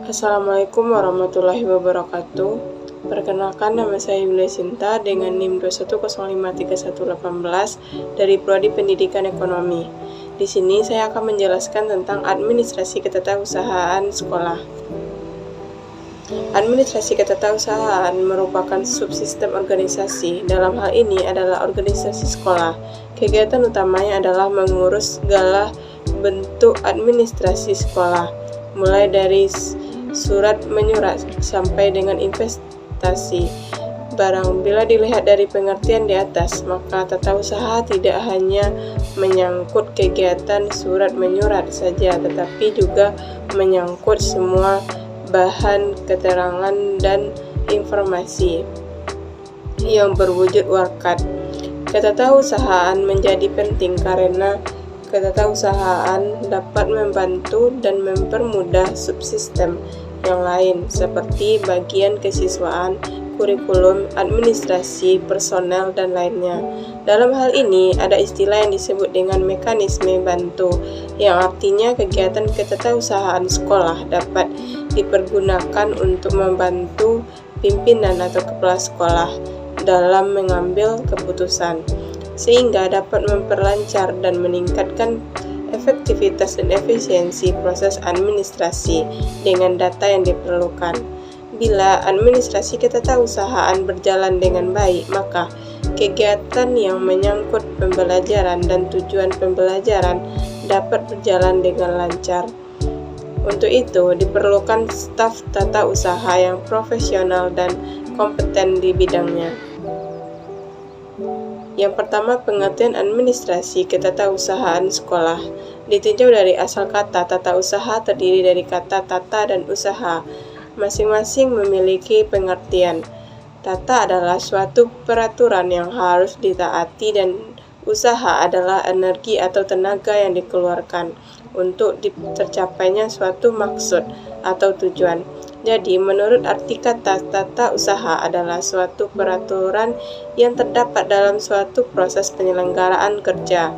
Assalamualaikum warahmatullahi wabarakatuh. Perkenalkan, nama saya Yulia Sinta dengan NIM 2105318 dari Prodi Pendidikan Ekonomi. Di sini saya akan menjelaskan tentang administrasi ketetausahaan sekolah. Administrasi ketetausahaan merupakan subsistem organisasi. Dalam hal ini adalah organisasi sekolah. Kegiatan utamanya adalah mengurus segala bentuk administrasi sekolah, mulai dari surat menyurat sampai dengan investasi barang. Bila dilihat dari pengertian di atas, maka tata usaha tidak hanya menyangkut kegiatan surat menyurat saja, tetapi juga menyangkut semua bahan keterangan dan informasi yang berwujud warkat. Ketetausahaan menjadi penting karena ketetausahaan dapat membantu dan mempermudah subsistem yang lain seperti bagian kesiswaan, kurikulum, administrasi, personel, dan lainnya. Dalam hal ini ada istilah yang disebut dengan mekanisme bantu, yang artinya kegiatan ketetausahaan sekolah dapat dipergunakan untuk membantu pimpinan atau kepala sekolah dalam mengambil keputusan, sehingga dapat memperlancar dan meningkatkan efektivitas dan efisiensi proses administrasi dengan data yang diperlukan. Bila administrasi ketetausahaan berjalan dengan baik, maka kegiatan yang menyangkut pembelajaran dan tujuan pembelajaran dapat berjalan dengan lancar. Untuk itu, diperlukan staf tata usaha yang profesional dan kompeten di bidangnya. Yang pertama, pengertian administrasi ketetausahaan sekolah. Ditinjau dari asal kata, tata usaha terdiri dari kata tata dan usaha. Masing-masing memiliki pengertian. Tata adalah suatu peraturan yang harus ditaati dan usaha adalah energi atau tenaga yang dikeluarkan untuk tercapainya suatu maksud atau tujuan. Jadi, menurut arti kata, tata usaha adalah suatu peraturan yang terdapat dalam suatu proses penyelenggaraan kerja.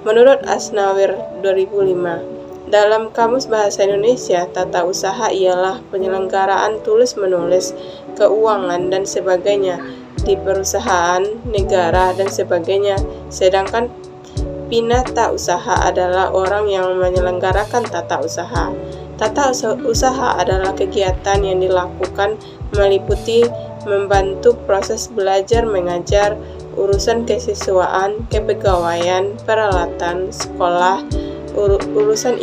Menurut Asnawir 2005, dalam Kamus Bahasa Indonesia, tata usaha ialah penyelenggaraan tulis-menulis, keuangan, dan sebagainya di perusahaan, negara, dan sebagainya. Sedangkan pinata usaha adalah orang yang menyelenggarakan tata usaha. Tata usaha adalah kegiatan yang dilakukan meliputi membantu proses belajar mengajar, urusan kesiswaan, kepegawaian, peralatan sekolah, urusan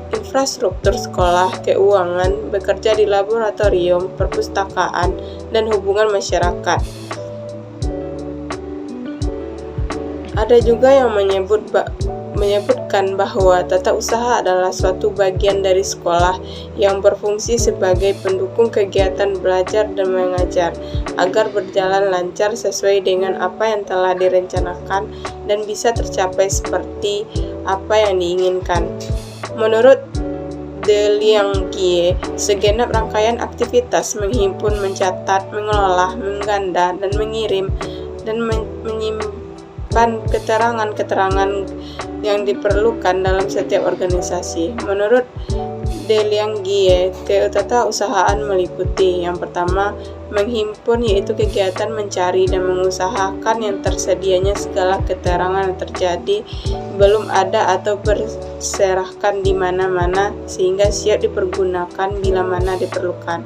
infrastruktur sekolah, keuangan, bekerja di laboratorium, perpustakaan, dan hubungan masyarakat. Ada juga yang menyebutkan bahwa tata usaha adalah suatu bagian dari sekolah yang berfungsi sebagai pendukung kegiatan belajar dan mengajar agar berjalan lancar sesuai dengan apa yang telah direncanakan dan bisa tercapai seperti apa yang diinginkan. Menurut De Liang-Gie, segenap rangkaian aktivitas menghimpun, mencatat, mengelola, mengganda, dan mengirim dan menyimpan keterangan-keterangan yang diperlukan dalam setiap organisasi. Menurut De Liang-Gie, ketetausahaan meliputi yang pertama, menghimpun, yaitu kegiatan mencari dan mengusahakan yang tersedianya segala keterangan yang terjadi, belum ada atau berserakan di mana-mana sehingga siap dipergunakan bila mana diperlukan.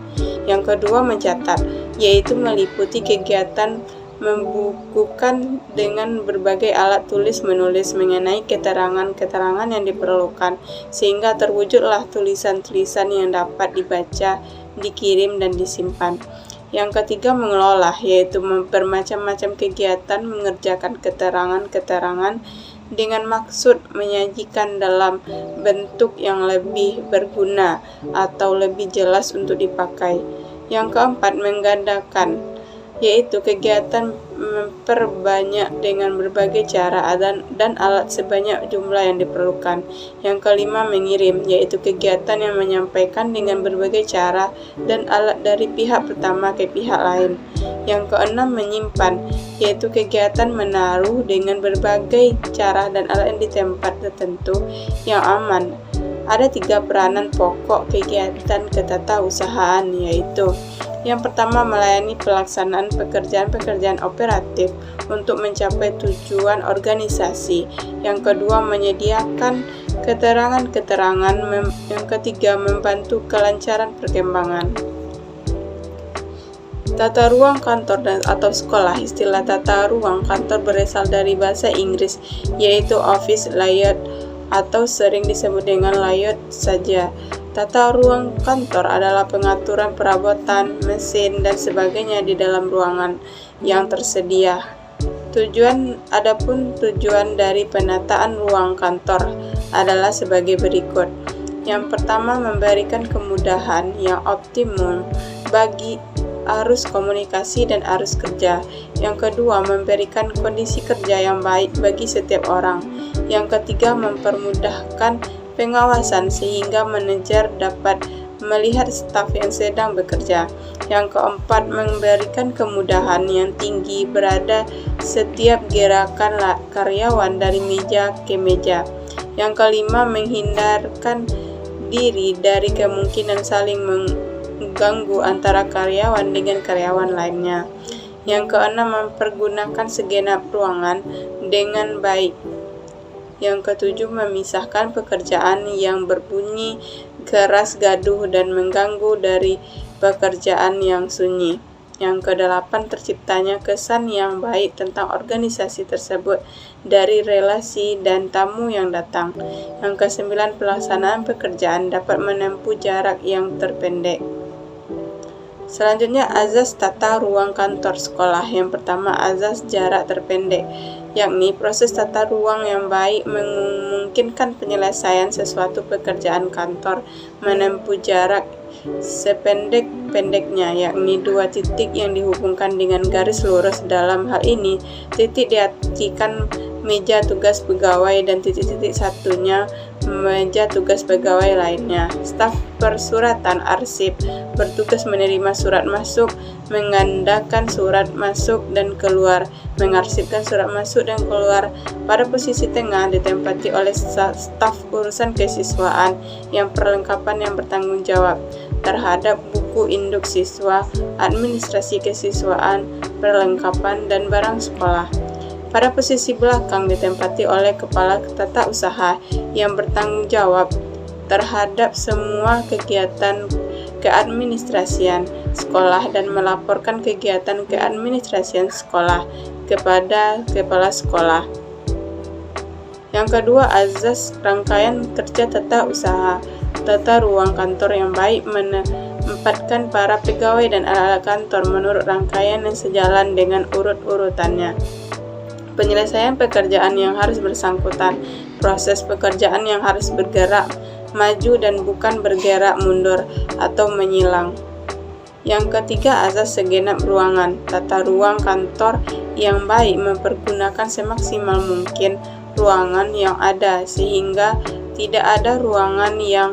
Yang kedua, mencatat, yaitu meliputi kegiatan membukukan dengan berbagai alat tulis-menulis mengenai keterangan-keterangan yang diperlukan, sehingga terwujudlah tulisan-tulisan yang dapat dibaca, dikirim, dan disimpan. Yang ketiga, mengelola, yaitu bermacam-macam kegiatan mengerjakan keterangan-keterangan dengan maksud menyajikan dalam bentuk yang lebih berguna atau lebih jelas untuk dipakai. Yang keempat, menggandakan, yaitu kegiatan memperbanyak dengan berbagai cara dan alat sebanyak jumlah yang diperlukan. Yang kelima, mengirim, yaitu kegiatan yang menyampaikan dengan berbagai cara dan alat dari pihak pertama ke pihak lain. Yang keenam, menyimpan, yaitu kegiatan menaruh dengan berbagai cara dan alat di tempat tertentu yang aman Ada 3 peranan pokok kegiatan ketatausahaan, yaitu yang pertama, melayani pelaksanaan pekerjaan-pekerjaan operatif untuk mencapai tujuan organisasi. Yang kedua, menyediakan keterangan-keterangan. Yang ketiga, membantu kelancaran perkembangan. Tata ruang kantor atau sekolah. Istilah tata ruang kantor berasal dari bahasa Inggris, yaitu office layout atau sering disebut dengan layout saja. Tata ruang kantor adalah pengaturan perabotan, mesin, dan sebagainya di dalam ruangan yang tersedia. Adapun tujuan dari penataan ruang kantor adalah sebagai berikut. Yang pertama, memberikan kemudahan yang optimum bagi arus komunikasi dan arus kerja. Yang kedua, memberikan kondisi kerja yang baik bagi setiap orang. Yang ketiga, mempermudahkan pengawasan sehingga manajer dapat melihat staf yang sedang bekerja. Yang keempat, memberikan kemudahan yang tinggi berada setiap gerakan karyawan dari meja ke meja. Yang kelima, menghindarkan diri dari kemungkinan saling mengganggu antara karyawan dengan karyawan lainnya. Yang keenam, mempergunakan segenap ruangan dengan baik. Yang ketujuh, memisahkan pekerjaan yang berbunyi keras, gaduh, dan mengganggu dari pekerjaan yang sunyi. Yang kedelapan, terciptanya kesan yang baik tentang organisasi tersebut dari relasi dan tamu yang datang. Yang kesembilan, pelaksanaan pekerjaan dapat menempuh jarak yang terpendek. Selanjutnya, azas tata ruang kantor sekolah. Yang pertama, azas jarak terpendek, yakni proses tata ruang yang baik memungkinkan penyelesaian sesuatu pekerjaan kantor menempuh jarak sependek-pendeknya, yakni 2 titik yang dihubungkan dengan garis lurus. Dalam hal ini, titik diartikan meja tugas pegawai dan titik-titik satunya meja tugas pegawai lainnya. Staf persuratan arsip bertugas menerima surat masuk, mengandalkan surat masuk dan keluar, mengarsipkan surat masuk dan keluar. Pada posisi tengah ditempati oleh staf urusan kesiswaan yang perlengkapan yang bertanggung jawab terhadap buku induk siswa, administrasi kesiswaan, perlengkapan, dan barang sekolah. Pada posisi belakang ditempati oleh kepala tata usaha yang bertanggung jawab terhadap semua kegiatan keadministrasian sekolah dan melaporkan kegiatan keadministrasian sekolah kepada kepala sekolah. Yang kedua, azas rangkaian kerja tata usaha. Tata ruang kantor yang baik menempatkan para pegawai dan alat-alat kantor menurut rangkaian yang sejalan dengan urut-urutannya. Penyelesaian pekerjaan yang harus bersangkutan, proses pekerjaan yang harus bergerak maju dan bukan bergerak mundur atau menyilang. Yang ketiga, azas segenap ruangan. Tata ruang kantor yang baik mempergunakan semaksimal mungkin ruangan yang ada sehingga tidak ada ruangan yang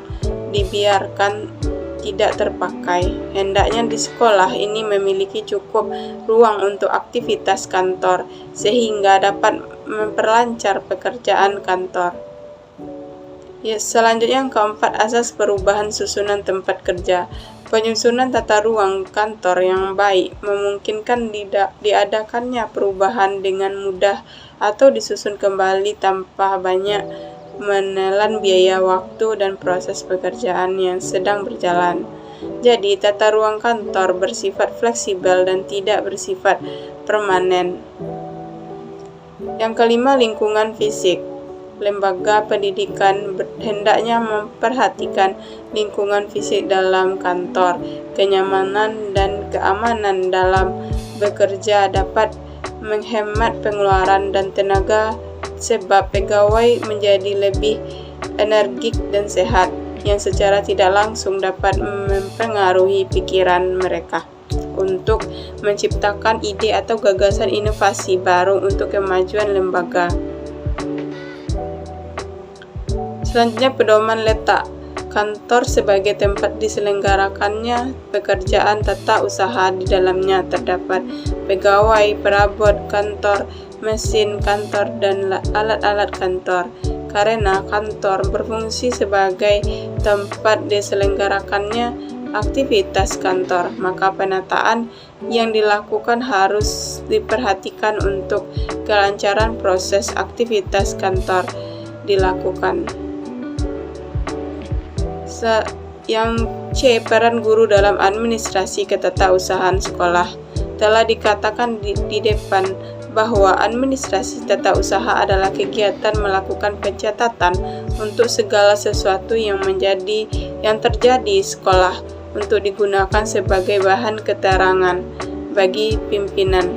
dibiarkan tidak terpakai. Hendaknya di sekolah ini memiliki cukup ruang untuk aktivitas kantor sehingga dapat memperlancar pekerjaan kantor. Selanjutnya yang keempat, asas perubahan susunan tempat kerja. Penyusunan tata ruang kantor yang baik memungkinkan diadakannya perubahan dengan mudah atau disusun kembali tanpa banyak menelan biaya waktu dan proses pekerjaan yang sedang berjalan. Jadi, tata ruang kantor bersifat fleksibel dan tidak bersifat permanen. Yang kelima, lingkungan fisik. Lembaga pendidikan hendaknya memperhatikan lingkungan fisik dalam kantor. Kenyamanan dan keamanan dalam bekerja dapat menghemat pengeluaran dan tenaga sebab pegawai menjadi lebih energik dan sehat, yang secara tidak langsung dapat mempengaruhi pikiran mereka untuk menciptakan ide atau gagasan inovasi baru untuk kemajuan lembaga. Selanjutnya, pedoman letak kantor sebagai tempat diselenggarakannya pekerjaan tata usaha. Di dalamnya terdapat pegawai, perabot kantor, mesin kantor, dan alat-alat kantor. karena kantor berfungsi sebagai tempat diselenggarakannya aktivitas kantor, maka penataan yang dilakukan harus diperhatikan untuk kelancaran proses aktivitas kantor dilakukan. Yang C. Peran guru dalam administrasi ketatausahaan sekolah. Telah dikatakan di depan bahwa administrasi tata usaha adalah kegiatan melakukan pencatatan untuk segala sesuatu yang terjadi di sekolah untuk digunakan sebagai bahan keterangan bagi pimpinan.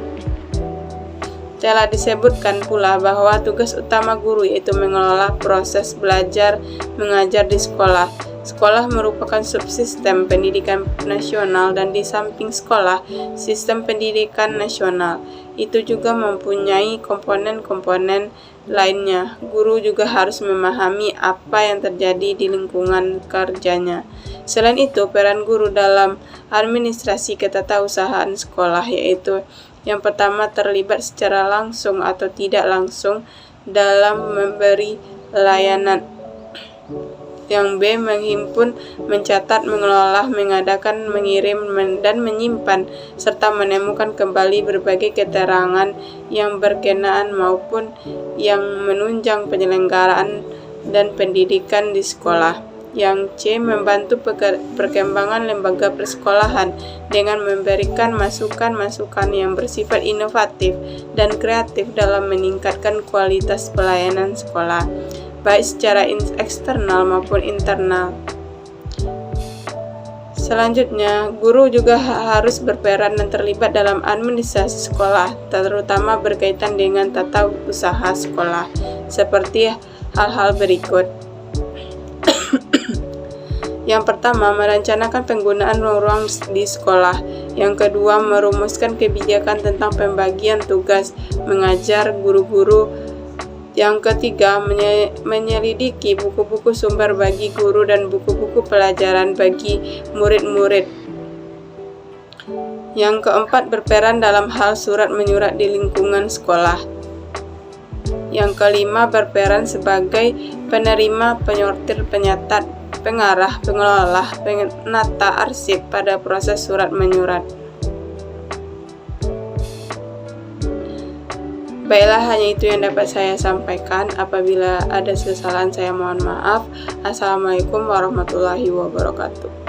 Telah disebutkan pula bahwa tugas utama guru yaitu mengelola proses belajar mengajar di sekolah. Sekolah merupakan subsistem pendidikan nasional dan di samping sekolah, sistem pendidikan nasional itu juga mempunyai komponen-komponen lainnya. Guru juga harus memahami apa yang terjadi di lingkungan kerjanya. Selain itu, peran guru dalam administrasi ketatausahaan sekolah yaitu yang pertama terlibat secara langsung atau tidak langsung dalam memberi layanan. Yang B. Menghimpun, mencatat, mengelola, mengadakan, mengirim, dan menyimpan, serta menemukan kembali berbagai keterangan yang berkenaan maupun yang menunjang penyelenggaraan dan pendidikan di sekolah. Yang C. Membantu perkembangan lembaga persekolahan dengan memberikan masukan-masukan yang bersifat inovatif dan kreatif dalam meningkatkan kualitas pelayanan sekolah, baik secara eksternal maupun internal. Selanjutnya, guru juga harus berperan dan terlibat dalam administrasi sekolah, terutama berkaitan dengan tata usaha sekolah, seperti hal-hal berikut. Yang pertama, merencanakan penggunaan ruang di sekolah. Yang kedua, merumuskan kebijakan tentang pembagian tugas mengajar guru-guru. Yang ketiga, menyelidiki buku-buku sumber bagi guru dan buku-buku pelajaran bagi murid-murid. Yang keempat, berperan dalam hal surat menyurat di lingkungan sekolah. Yang kelima, berperan sebagai penerima, penyortir, penyatat, pengarah, pengelola, penata arsip pada proses surat menyurat. Baiklah, hanya itu yang dapat saya sampaikan. Apabila ada kesalahan, saya mohon maaf. Assalamualaikum warahmatullahi wabarakatuh.